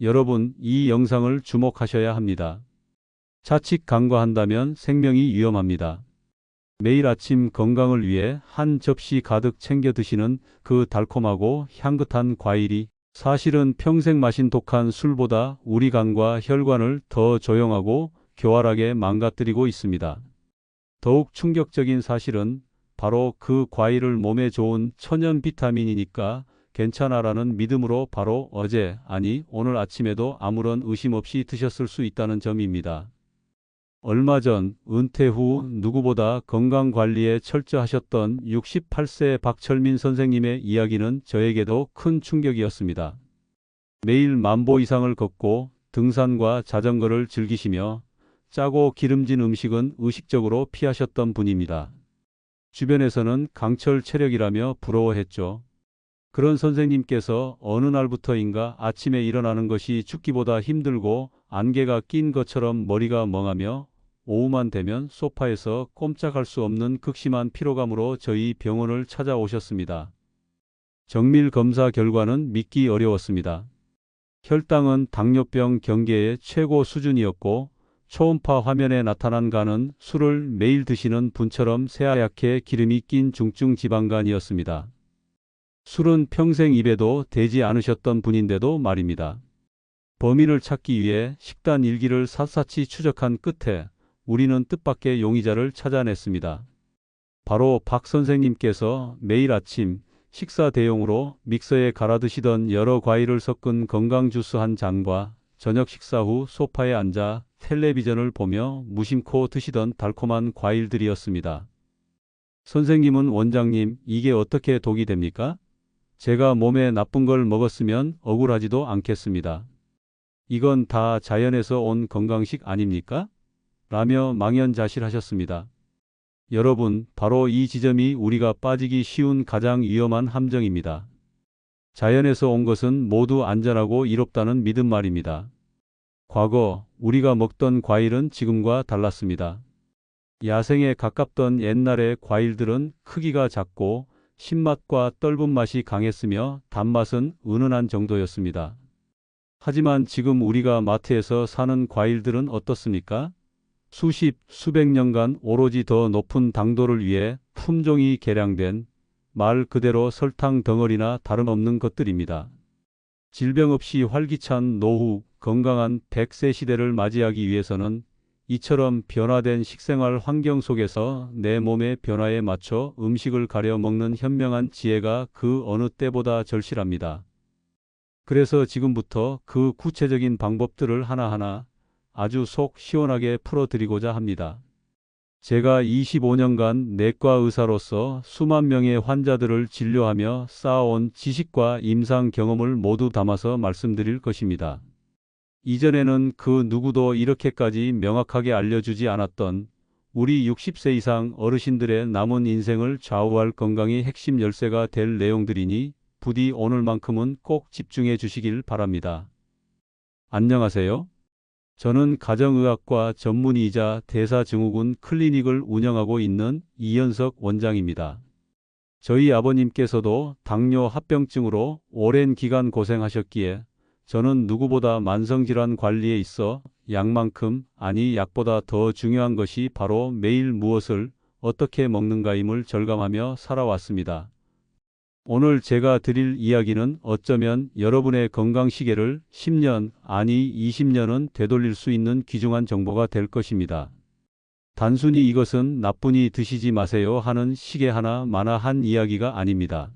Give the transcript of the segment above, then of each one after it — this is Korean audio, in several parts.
여러분, 이 영상을 주목하셔야 합니다. 자칫 간과한다면 생명이 위험합니다. 매일 아침 건강을 위해 한 접시 가득 챙겨 드시는 그 달콤하고 향긋한 과일이 사실은 평생 마신 독한 술보다 우리 간과 혈관을 더 조용하고 교활하게 망가뜨리고 있습니다. 더욱 충격적인 사실은 바로 그 과일을 몸에 좋은 천연 비타민이니까 괜찮아라는 믿음으로 바로 어제, 아니 오늘 아침에도 아무런 의심 없이 드셨을 수 있다는 점입니다. 얼마 전 은퇴 후 누구보다 건강관리에 철저하셨던 68세 박철민 선생님의 이야기는 저에게도 큰 충격이었습니다. 매일 10,000보 이상을 걷고 등산과 자전거를 즐기시며 짜고 기름진 음식은 의식적으로 피하셨던 분입니다. 주변에서는 강철 체력이라며 부러워했죠. 그런 선생님께서 어느 날부터인가 아침에 일어나는 것이 죽기보다 힘들고 안개가 낀 것처럼 머리가 멍하며 오후만 되면 소파에서 꼼짝할 수 없는 극심한 피로감으로 저희 병원을 찾아오셨습니다. 정밀 검사 결과는 믿기 어려웠습니다. 혈당은 당뇨병 경계의 최고 수준이었고 초음파 화면에 나타난 간은 술을 매일 드시는 분처럼 새하얗게 기름이 낀 중증 지방간이었습니다. 술은 평생 입에도 대지 않으셨던 분인데도 말입니다. 범인을 찾기 위해 식단 일기를 샅샅이 추적한 끝에 우리는 뜻밖의 용의자를 찾아냈습니다. 바로 박 선생님께서 매일 아침 식사 대용으로 믹서에 갈아 드시던 여러 과일을 섞은 건강 주스 한 잔과 저녁 식사 후 소파에 앉아 텔레비전을 보며 무심코 드시던 달콤한 과일들이었습니다. 선생님은 원장님, 이게 어떻게 독이 됩니까? 제가 몸에 나쁜 걸 먹었으면 억울하지도 않겠습니다. 이건 다 자연에서 온 건강식 아닙니까? 라며 망연자실하셨습니다. 여러분, 바로 이 지점이 우리가 빠지기 쉬운 가장 위험한 함정입니다. 자연에서 온 것은 모두 안전하고 이롭다는 믿음 말입니다. 과거 우리가 먹던 과일은 지금과 달랐습니다. 야생에 가깝던 옛날의 과일들은 크기가 작고 신맛과 떫은 맛이 강했으며 단맛은 은은한 정도였습니다. 하지만 지금 우리가 마트에서 사는 과일들은 어떻습니까? 수십, 수백 년간 오로지 더 높은 당도를 위해 품종이 개량된 말 그대로 설탕 덩어리나 다름없는 것들입니다. 질병 없이 활기찬 노후, 건강한 100세 시대를 맞이하기 위해서는 이처럼 변화된 식생활 환경 속에서 내 몸의 변화에 맞춰 음식을 가려 먹는 현명한 지혜가 그 어느 때보다 절실합니다. 그래서 지금부터 그 구체적인 방법들을 하나하나 아주 속 시원하게 풀어드리고자 합니다. 제가 25년간 내과 의사로서 수만 명의 환자들을 진료하며 쌓아온 지식과 임상 경험을 모두 담아서 말씀드릴 것입니다. 이전에는 그 누구도 이렇게까지 명확하게 알려주지 않았던 우리 60세 이상 어르신들의 남은 인생을 좌우할 건강의 핵심 열쇠가 될 내용들이니 부디 오늘만큼은 꼭 집중해 주시길 바랍니다. 안녕하세요. 저는 가정의학과 전문의이자 대사증후군 클리닉을 운영하고 있는 이현석 원장입니다. 저희 아버님께서도 당뇨 합병증으로 오랜 기간 고생하셨기에 저는 누구보다 만성질환 관리에 있어 약만큼, 아니 약보다 더 중요한 것이 바로 매일 무엇을 어떻게 먹는가임을 절감하며 살아왔습니다. 오늘 제가 드릴 이야기는 어쩌면 여러분의 건강 시계를 10년, 아니 20년은 되돌릴 수 있는 귀중한 정보가 될 것입니다. 단순히 이것은 나쁘니 드시지 마세요 하는 시계 하나마나 한 이야기가 아닙니다.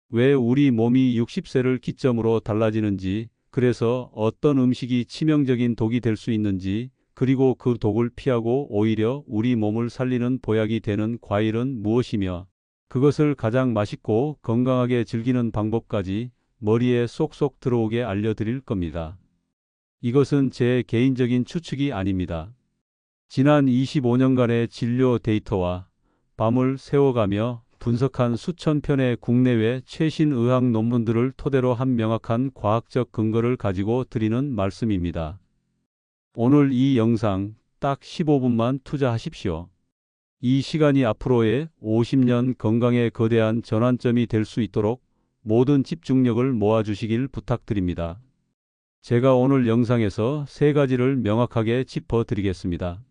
왜 우리 몸이 60세를 기점으로 달라지는지, 그래서 어떤 음식이 치명적인 독이 될 수 있는지, 그리고 그 독을 피하고 오히려 우리 몸을 살리는 보약이 되는 과일은 무엇이며, 그것을 가장 맛있고 건강하게 즐기는 방법까지 머리에 쏙쏙 들어오게 알려드릴 겁니다. 이것은 제 개인적인 추측이 아닙니다. 지난 25년간의 진료 데이터와 밤을 새워가며 분석한 수천 편의 국내외 최신 의학 논문들을 토대로 한 명확한 과학적 근거를 가지고 드리는 말씀입니다. 오늘 이 영상 딱 15분만 투자하십시오. 이 시간이 앞으로의 50년 건강의 거대한 전환점이 될 수 있도록 모든 집중력을 모아주시길 부탁드립니다. 제가 오늘 영상에서 세 가지를 명확하게 짚어드리겠습니다.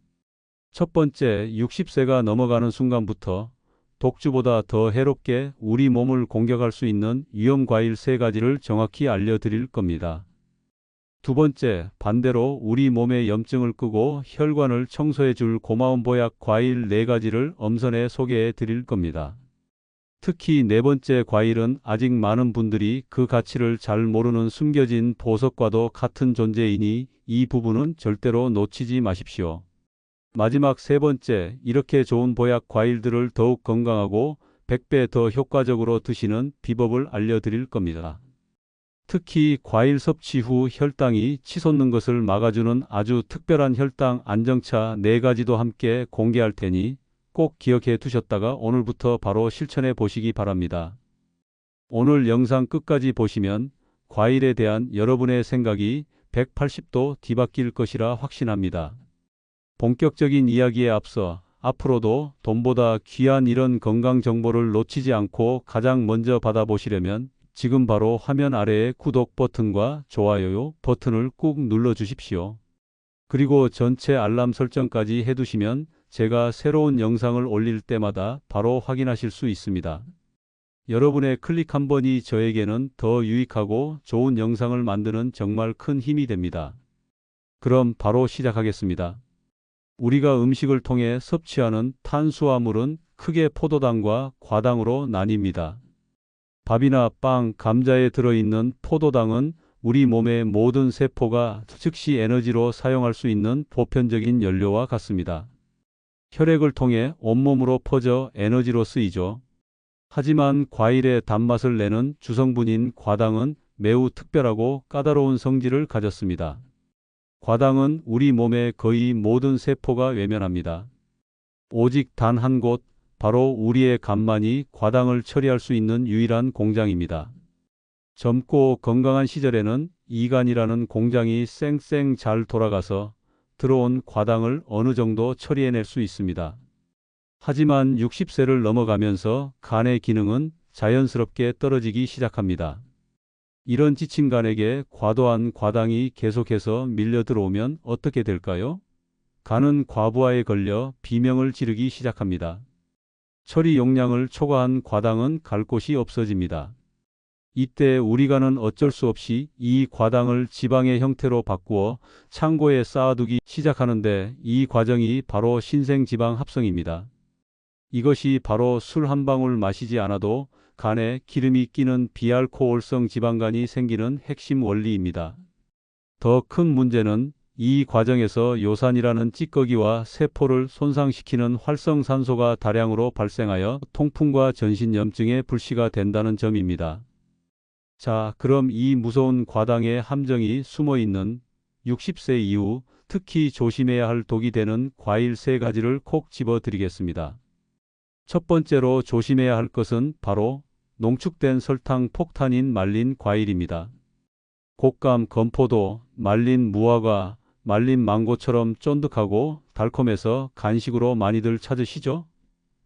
첫 번째, 60세가 넘어가는 순간부터 독주보다 더 해롭게 우리 몸을 공격할 수 있는 위험 과일 세 가지를 정확히 알려드릴 겁니다. 두 번째, 반대로 우리 몸의 염증을 끄고 혈관을 청소해 줄 고마운 보약 과일 네 가지를 엄선해 소개해 드릴 겁니다. 특히 네 번째 과일은 아직 많은 분들이 그 가치를 잘 모르는 숨겨진 보석과도 같은 존재이니 이 부분은 절대로 놓치지 마십시오. 마지막 세 번째, 이렇게 좋은 보약 과일들을 더욱 건강하고 100배 더 효과적으로 드시는 비법을 알려드릴 겁니다. 특히 과일 섭취 후 혈당이 치솟는 것을 막아주는 아주 특별한 혈당 안정차 4가지도 함께 공개할 테니 꼭 기억해 두셨다가 오늘부터 바로 실천해 보시기 바랍니다. 오늘 영상 끝까지 보시면 과일에 대한 여러분의 생각이 180도 뒤바뀔 것이라 확신합니다. 본격적인 이야기에 앞서 앞으로도 돈보다 귀한 이런 건강 정보를 놓치지 않고 가장 먼저 받아보시려면 지금 바로 화면 아래의 구독 버튼과 좋아요 버튼을 꾹 눌러 주십시오. 그리고 전체 알람 설정까지 해두시면 제가 새로운 영상을 올릴 때마다 바로 확인하실 수 있습니다. 여러분의 클릭 한 번이 저에게는 더 유익하고 좋은 영상을 만드는 정말 큰 힘이 됩니다. 그럼 바로 시작하겠습니다. 우리가 음식을 통해 섭취하는 탄수화물은 크게 포도당과 과당으로 나뉩니다. 밥이나 빵, 감자에 들어있는 포도당은 우리 몸의 모든 세포가 즉시 에너지로 사용할 수 있는 보편적인 연료와 같습니다. 혈액을 통해 온몸으로 퍼져 에너지로 쓰이죠. 하지만 과일의 단맛을 내는 주성분인 과당은 매우 특별하고 까다로운 성질을 가졌습니다. 과당은 우리 몸의 거의 모든 세포가 외면합니다. 오직 단 한 곳, 바로 우리의 간만이 과당을 처리할 수 있는 유일한 공장입니다. 젊고 건강한 시절에는 이간이라는 공장이 쌩쌩 잘 돌아가서 들어온 과당을 어느 정도 처리해낼 수 있습니다. 하지만 60세를 넘어가면서 간의 기능은 자연스럽게 떨어지기 시작합니다. 이런 지친 간에게 과도한 과당이 계속해서 밀려 들어오면 어떻게 될까요? 간은 과부하에 걸려 비명을 지르기 시작합니다. 처리 용량을 초과한 과당은 갈 곳이 없어집니다. 이때 우리 간은 어쩔 수 없이 이 과당을 지방의 형태로 바꾸어 창고에 쌓아두기 시작하는데 이 과정이 바로 신생지방 합성입니다. 이것이 바로 술 한 방울 마시지 않아도 간에 기름이 끼는 비알코올성 지방간이 생기는 핵심 원리입니다. 더 큰 문제는 이 과정에서 요산이라는 찌꺼기와 세포를 손상시키는 활성산소가 다량으로 발생하여 통풍과 전신염증의 불씨가 된다는 점입니다. 자, 그럼 이 무서운 과당의 함정이 숨어있는 60세 이후 특히 조심해야 할 독이 되는 과일 세 가지를 콕 집어드리겠습니다. 첫 번째로 조심해야 할 것은 바로 농축된 설탕 폭탄인 말린 과일입니다. 곶감, 건포도, 말린 무화과, 말린 망고처럼 쫀득하고 달콤해서 간식으로 많이들 찾으시죠?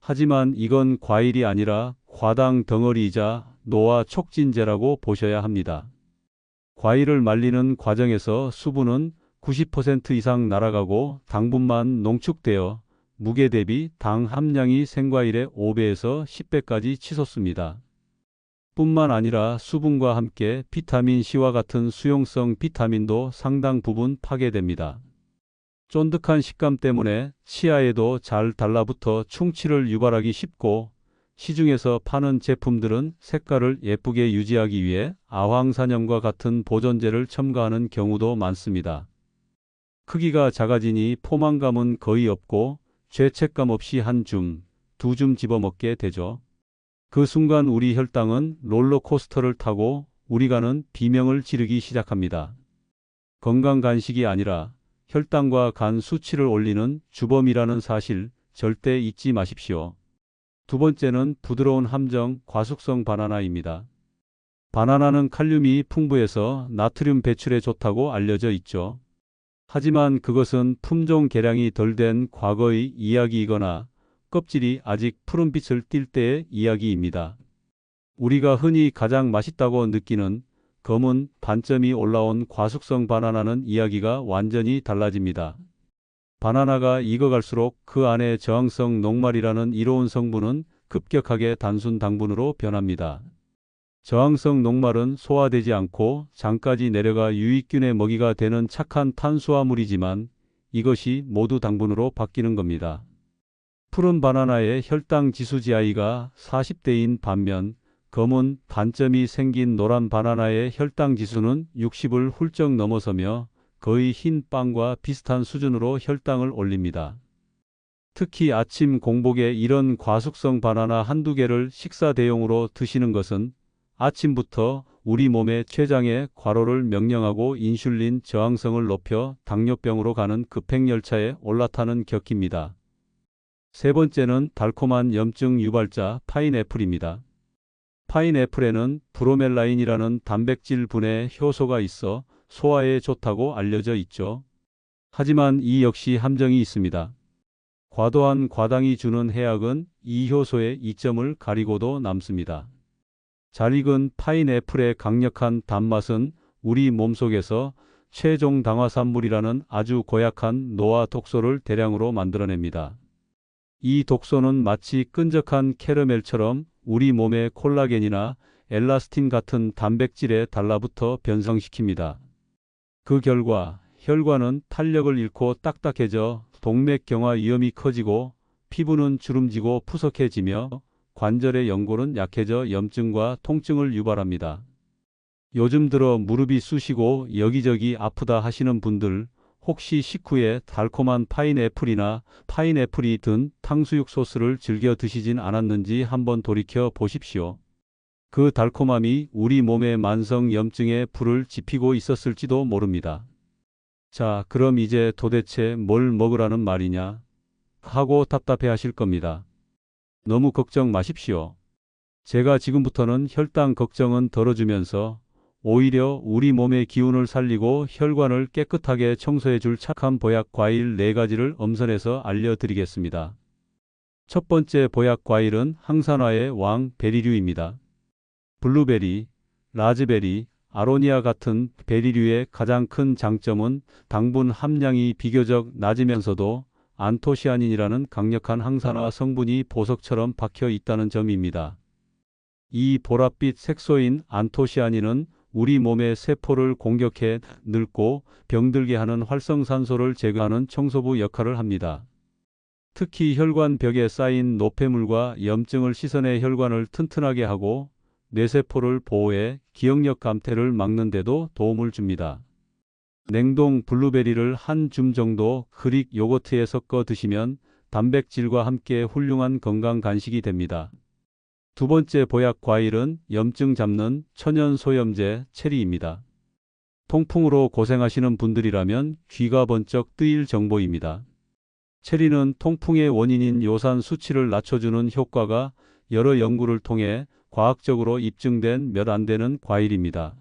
하지만 이건 과일이 아니라 과당 덩어리이자 노화 촉진제라고 보셔야 합니다. 과일을 말리는 과정에서 수분은 90% 이상 날아가고 당분만 농축되어 무게 대비 당 함량이 생과일의 5배에서 10배까지 치솟습니다. 뿐만 아니라 수분과 함께 비타민 C와 같은 수용성 비타민도 상당 부분 파괴됩니다. 쫀득한 식감 때문에 치아에도 잘 달라붙어 충치를 유발하기 쉽고 시중에서 파는 제품들은 색깔을 예쁘게 유지하기 위해 아황산염과 같은 보존제를 첨가하는 경우도 많습니다. 크기가 작아지니 포만감은 거의 없고 죄책감 없이 한 줌, 두 줌 집어먹게 되죠. 그 순간 우리 혈당은 롤러코스터를 타고 우리 간은 비명을 지르기 시작합니다. 건강 간식이 아니라 혈당과 간 수치를 올리는 주범이라는 사실 절대 잊지 마십시오. 두 번째는 부드러운 함정 과숙성 바나나입니다. 바나나는 칼륨이 풍부해서 나트륨 배출에 좋다고 알려져 있죠. 하지만 그것은 품종 개량이 덜 된 과거의 이야기이거나 껍질이 아직 푸른빛을 띨 때의 이야기입니다. 우리가 흔히 가장 맛있다고 느끼는 검은 반점이 올라온 과숙성 바나나는 이야기가 완전히 달라집니다. 바나나가 익어갈수록 그 안에 저항성 녹말이라는 이로운 성분은 급격하게 단순 당분으로 변합니다. 저항성 녹말은 소화되지 않고 장까지 내려가 유익균의 먹이가 되는 착한 탄수화물이지만 이것이 모두 당분으로 바뀌는 겁니다. 푸른 바나나의 혈당 지수 GI가 40대인 반면 검은 반점이 생긴 노란 바나나의 혈당 지수는 60을 훌쩍 넘어서며 거의 흰 빵과 비슷한 수준으로 혈당을 올립니다. 특히 아침 공복에 이런 과숙성 바나나 한두 개를 식사 대용으로 드시는 것은 아침부터 우리 몸의 췌장에 과로를 명령하고 인슐린 저항성을 높여 당뇨병으로 가는 급행열차에 올라타는 격입니다. 세 번째는 달콤한 염증 유발자 파인애플입니다. 파인애플에는 브로멜라인이라는 단백질 분해 효소가 있어 소화에 좋다고 알려져 있죠. 하지만 이 역시 함정이 있습니다. 과도한 과당이 주는 해악은 이 효소의 이점을 가리고도 남습니다. 잘 익은 파인애플의 강력한 단맛은 우리 몸속에서 최종 당화산물이라는 아주 고약한 노화 독소를 대량으로 만들어냅니다. 이 독소는 마치 끈적한 캐러멜처럼 우리 몸의 콜라겐이나 엘라스틴 같은 단백질에 달라붙어 변성시킵니다. 그 결과 혈관은 탄력을 잃고 딱딱해져 동맥경화 위험이 커지고 피부는 주름지고 푸석해지며 관절의 연골은 약해져 염증과 통증을 유발합니다. 요즘 들어 무릎이 쑤시고 여기저기 아프다 하시는 분들, 혹시 식후에 달콤한 파인애플이나 파인애플이 든 탕수육 소스를 즐겨 드시진 않았는지 한번 돌이켜 보십시오. 그 달콤함이 우리 몸의 만성 염증에 불을 지피고 있었을지도 모릅니다. 자, 그럼 이제 도대체 뭘 먹으라는 말이냐? 하고 답답해 하실 겁니다. 너무 걱정 마십시오. 제가 지금부터는 혈당 걱정은 덜어주면서 오히려 우리 몸의 기운을 살리고 혈관을 깨끗하게 청소해 줄 착한 보약 과일 4가지를 엄선해서 알려드리겠습니다. 첫 번째 보약 과일은 항산화의 왕 베리류입니다. 블루베리, 라즈베리, 아로니아 같은 베리류의 가장 큰 장점은 당분 함량이 비교적 낮으면서도 안토시아닌이라는 강력한 항산화 성분이 보석처럼 박혀 있다는 점입니다. 이 보랏빛 색소인 안토시아닌은 우리 몸의 세포를 공격해 늙고 병들게 하는 활성산소를 제거하는 청소부 역할을 합니다. 특히 혈관 벽에 쌓인 노폐물과 염증을 씻어내 혈관을 튼튼하게 하고 뇌세포를 보호해 기억력 감퇴를 막는 데도 도움을 줍니다. 냉동 블루베리를 한 줌 정도 그릭 요거트에 섞어 드시면 단백질과 함께 훌륭한 건강 간식이 됩니다. 두 번째 보약 과일은 염증 잡는 천연 소염제 체리입니다. 통풍으로 고생하시는 분들이라면 귀가 번쩍 뜨일 정보입니다. 체리는 통풍의 원인인 요산 수치를 낮춰주는 효과가 여러 연구를 통해 과학적으로 입증된 몇 안 되는 과일입니다.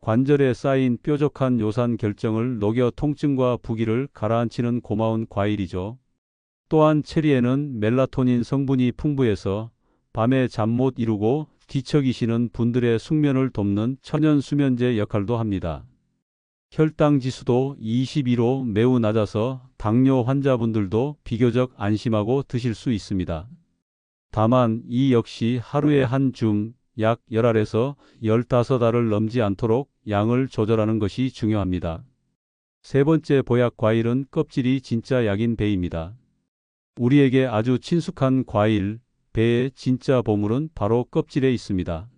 관절에 쌓인 뾰족한 요산 결정을 녹여 통증과 부기를 가라앉히는 고마운 과일이죠. 또한 체리에는 멜라토닌 성분이 풍부해서 밤에 잠 못 이루고 뒤척이시는 분들의 숙면을 돕는 천연 수면제 역할도 합니다. 혈당 지수도 22로 매우 낮아서 당뇨 환자분들도 비교적 안심하고 드실 수 있습니다. 다만 이 역시 하루에 한 줌, 약 10알에서 15알을 넘지 않도록 양을 조절하는 것이 중요합니다. 세 번째 보약 과일은 껍질이 진짜 약인 배입니다. 우리에게 아주 친숙한 과일, 배의 진짜 보물은 바로 껍질에 있습니다.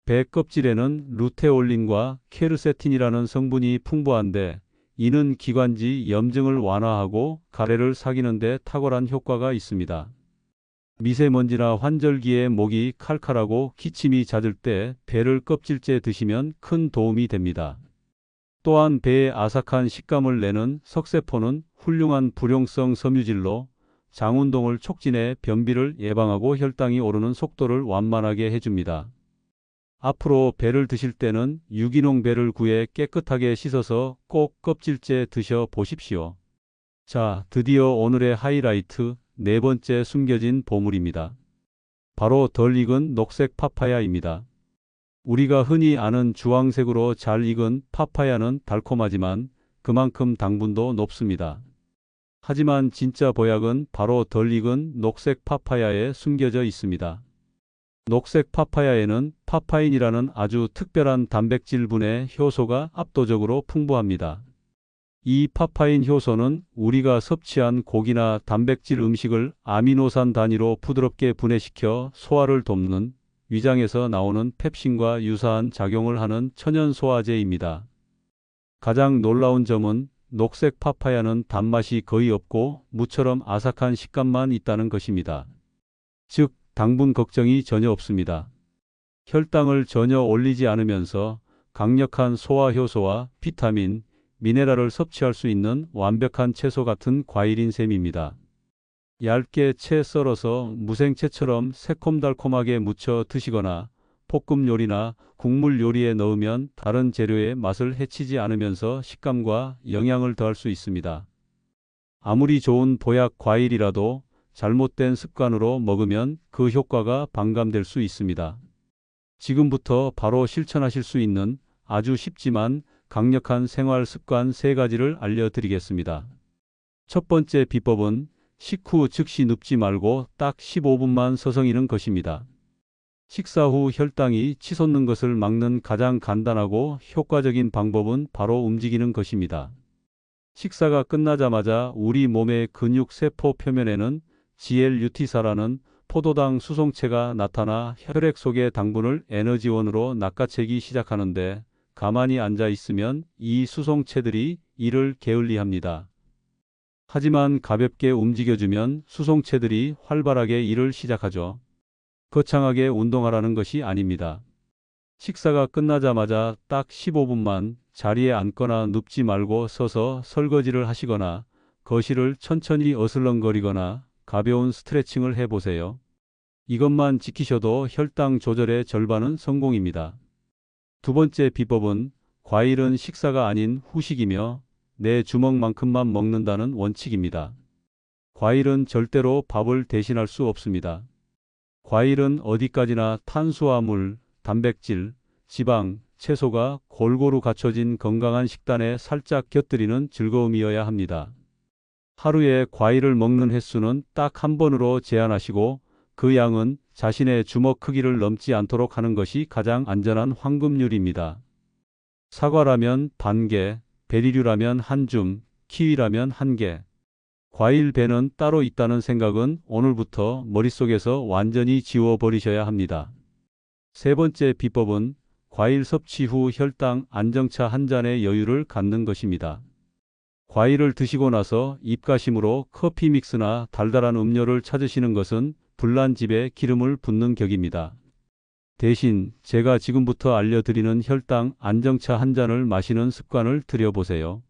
배 껍질에는 루테올린과 케르세틴이라는 성분이 풍부한데 이는 기관지 염증을 완화하고 가래를 삭이는 데 탁월한 효과가 있습니다. 미세먼지나 환절기에 목이 칼칼하고 기침이 잦을 때 배를 껍질째 드시면 큰 도움이 됩니다. 또한 배의 아삭한 식감을 내는 석쇠포는 훌륭한 불용성 섬유질로 장 운동을 촉진해 변비를 예방하고 혈당이 오르는 속도를 완만하게 해줍니다. 앞으로 배를 드실 때는 유기농 배를 구해 깨끗하게 씻어서 꼭 껍질째 드셔 보십시오. 자, 드디어 오늘의 하이라이트, 네 번째 숨겨진 보물입니다. 바로 덜 익은 녹색 파파야입니다. 우리가 흔히 아는 주황색으로 잘 익은 파파야는 달콤하지만 그만큼 당분도 높습니다. 하지만 진짜 보약은 바로 덜 익은 녹색 파파야에 숨겨져 있습니다. 녹색 파파야에는 파파인이라는 아주 특별한 단백질분의 효소가 압도적으로 풍부합니다. 이 파파인 효소는 우리가 섭취한 고기나 단백질 음식을 아미노산 단위로 부드럽게 분해시켜 소화를 돕는 위장에서 나오는 펩신과 유사한 작용을 하는 천연 소화제입니다. 가장 놀라운 점은 녹색 파파야는 단맛이 거의 없고 무처럼 아삭한 식감만 있다는 것입니다. 즉, 당분 걱정이 전혀 없습니다. 혈당을 전혀 올리지 않으면서 강력한 소화 효소와 비타민, 미네랄을 섭취할 수 있는 완벽한 채소 같은 과일인 셈입니다. 얇게 채 썰어서 무생채처럼 새콤달콤하게 무쳐 드시거나 볶음 요리나 국물 요리에 넣으면 다른 재료의 맛을 해치지 않으면서 식감과 영양을 더할 수 있습니다. 아무리 좋은 보약 과일이라도 잘못된 습관으로 먹으면 그 효과가 반감될 수 있습니다. 지금부터 바로 실천하실 수 있는 아주 쉽지만 강력한 생활 습관 3가지를 알려드리겠습니다. 첫 번째 비법은 식후 즉시 눕지 말고 딱 15분만 서성이는 것입니다. 식사 후 혈당이 치솟는 것을 막는 가장 간단하고 효과적인 방법은 바로 움직이는 것입니다. 식사가 끝나자마자 우리 몸의 근육 세포 표면에는 GLUT사라는 포도당 수송체가 나타나 혈액 속의 당분을 에너지원으로 낚아채기 시작하는데 가만히 앉아 있으면 이 수송체들이 이를 게을리합니다. 하지만 가볍게 움직여주면 수송체들이 활발하게 일을 시작하죠. 거창하게 운동하라는 것이 아닙니다. 식사가 끝나자마자 딱 15분만 자리에 앉거나 눕지 말고 서서 설거지를 하시거나 거실을 천천히 어슬렁거리거나 가벼운 스트레칭을 해보세요. 이것만 지키셔도 혈당 조절의 절반은 성공입니다. 두 번째 비법은 과일은 식사가 아닌 후식이며 내 주먹만큼만 먹는다는 원칙입니다. 과일은 절대로 밥을 대신할 수 없습니다. 과일은 어디까지나 탄수화물, 단백질, 지방, 채소가 골고루 갖춰진 건강한 식단에 살짝 곁들이는 즐거움이어야 합니다. 하루에 과일을 먹는 횟수는 딱 1번으로 제한하시고 그 양은 자신의 주먹 크기를 넘지 않도록 하는 것이 가장 안전한 황금률입니다. 사과라면 반개, 베리류라면 1줌, 키위라면 1개. 과일 배는 따로 있다는 생각은 오늘부터 머릿속에서 완전히 지워버리셔야 합니다. 세 번째 비법은 과일 섭취 후 혈당 안정차 한 잔의 여유를 갖는 것입니다. 과일을 드시고 나서 입가심으로 커피 믹스나 달달한 음료를 찾으시는 것은 불난 집에 기름을 붓는 격입니다. 대신 제가 지금부터 알려드리는 혈당 안정차 한 잔을 마시는 습관을 들여보세요.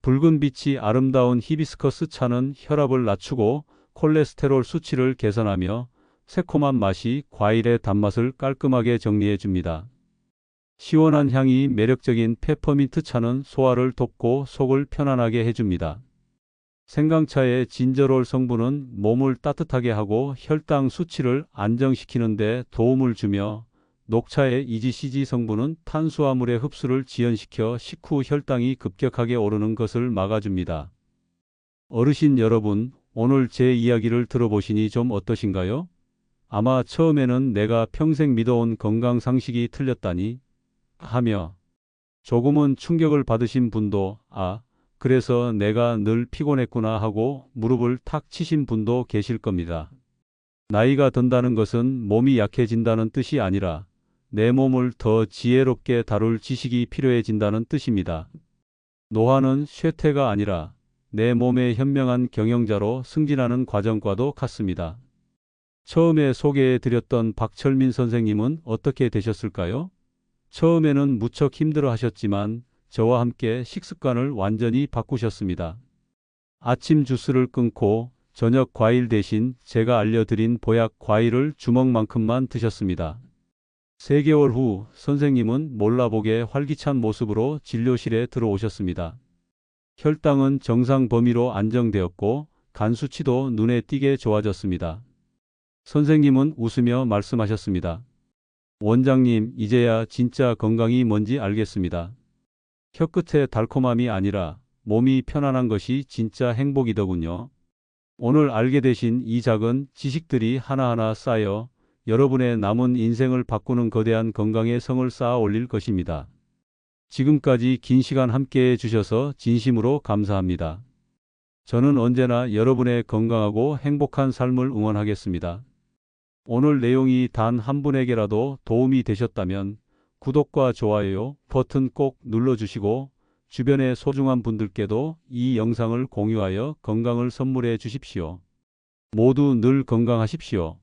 붉은 빛이 아름다운 히비스커스 차는 혈압을 낮추고 콜레스테롤 수치를 개선하며 새콤한 맛이 과일의 단맛을 깔끔하게 정리해 줍니다. 시원한 향이 매력적인 페퍼민트 차는 소화를 돕고 속을 편안하게 해줍니다. 생강차의 진저롤 성분은 몸을 따뜻하게 하고 혈당 수치를 안정시키는 데 도움을 주며 녹차의 EGCG 성분은 탄수화물의 흡수를 지연시켜 식후 혈당이 급격하게 오르는 것을 막아줍니다. 어르신 여러분, 오늘 제 이야기를 들어보시니 좀 어떠신가요? 아마 처음에는 내가 평생 믿어온 건강 상식이 틀렸다니 하며 조금은 충격을 받으신 분도 그래서 내가 늘 피곤했구나 하고 무릎을 탁 치신 분도 계실 겁니다. 나이가 든다는 것은 몸이 약해진다는 뜻이 아니라 내 몸을 더 지혜롭게 다룰 지식이 필요해진다는 뜻입니다. 노화는 쇠퇴가 아니라 내 몸의 현명한 경영자로 승진하는 과정과도 같습니다. 처음에 소개해드렸던 박철민 선생님은 어떻게 되셨을까요? 처음에는 무척 힘들어 하셨지만 저와 함께 식습관을 완전히 바꾸셨습니다. 아침 주스를 끊고 저녁 과일 대신 제가 알려드린 보약 과일을 주먹만큼만 드셨습니다. 3개월 후 선생님은 몰라보게 활기찬 모습으로 진료실에 들어오셨습니다. 혈당은 정상 범위로 안정되었고 간 수치도 눈에 띄게 좋아졌습니다. 선생님은 웃으며 말씀하셨습니다. 원장님, 이제야 진짜 건강이 뭔지 알겠습니다. 혀끝의 달콤함이 아니라 몸이 편안한 것이 진짜 행복이더군요. 오늘 알게 되신 이 작은 지식들이 하나하나 쌓여 여러분의 남은 인생을 바꾸는 거대한 건강의 성을 쌓아 올릴 것입니다. 지금까지 긴 시간 함께 해주셔서 진심으로 감사합니다. 저는 언제나 여러분의 건강하고 행복한 삶을 응원하겠습니다. 오늘 내용이 단 한 분에게라도 도움이 되셨다면 구독과 좋아요 버튼 꼭 눌러주시고 주변의 소중한 분들께도 이 영상을 공유하여 건강을 선물해 주십시오. 모두 늘 건강하십시오.